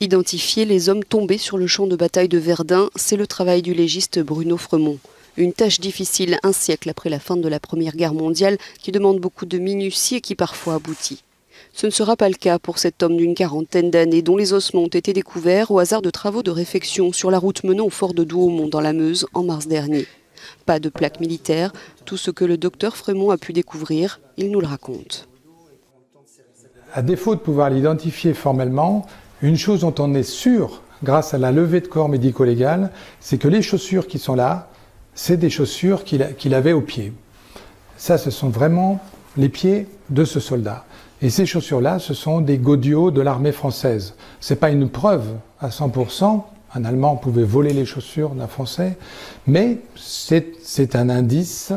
Identifier les hommes tombés sur le champ de bataille de Verdun, c'est le travail du légiste Bruno Fremont. Une tâche difficile un siècle après la fin de la Première Guerre mondiale qui demande beaucoup de minutie et qui parfois aboutit. Ce ne sera pas le cas pour cet homme d'une quarantaine d'années dont les ossements ont été découverts au hasard de travaux de réfection sur la route menant au fort de Douaumont dans la Meuse en mars dernier. Pas de plaque militaire, tout ce que le docteur Fremont a pu découvrir, il nous le raconte. À défaut de pouvoir l'identifier formellement, une chose dont on est sûr, grâce à la levée de corps médico-légale, c'est que les chaussures qui sont là, c'est des chaussures qu'il avait aux pieds. Ça, ce sont vraiment les pieds de ce soldat. Et ces chaussures-là, ce sont des godillots de l'armée française. Ce n'est pas une preuve à 100%, un Allemand pouvait voler les chaussures d'un Français, mais c'est un indice.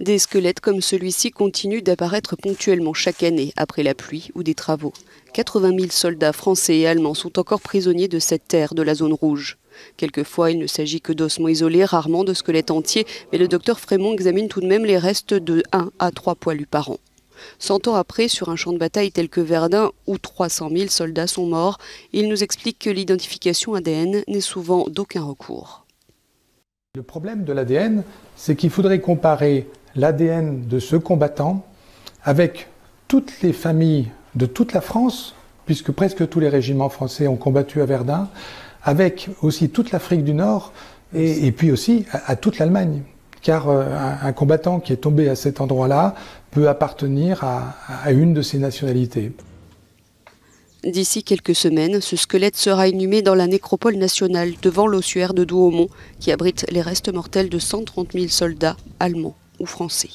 Des squelettes comme celui-ci continuent d'apparaître ponctuellement chaque année après la pluie ou des travaux. 80 000 soldats français et allemands sont encore prisonniers de cette terre de la zone rouge. Quelquefois, il ne s'agit que d'ossements isolés, rarement de squelettes entiers, mais le docteur Fremont examine tout de même les restes de 1 à 3 poilus par an. 100 ans après, sur un champ de bataille tel que Verdun, où 300 000 soldats sont morts, il nous explique que l'identification ADN n'est souvent d'aucun recours. Le problème de l'ADN, c'est qu'il faudrait comparer l'ADN de ce combattant avec toutes les familles de toute la France, puisque presque tous les régiments français ont combattu à Verdun, avec aussi toute l'Afrique du Nord et puis aussi à toute l'Allemagne. Car un combattant qui est tombé à cet endroit-là peut appartenir à une de ces nationalités. D'ici quelques semaines, ce squelette sera inhumé dans la nécropole nationale devant l'ossuaire de Douaumont, qui abrite les restes mortels de 130 000 soldats allemands ou français.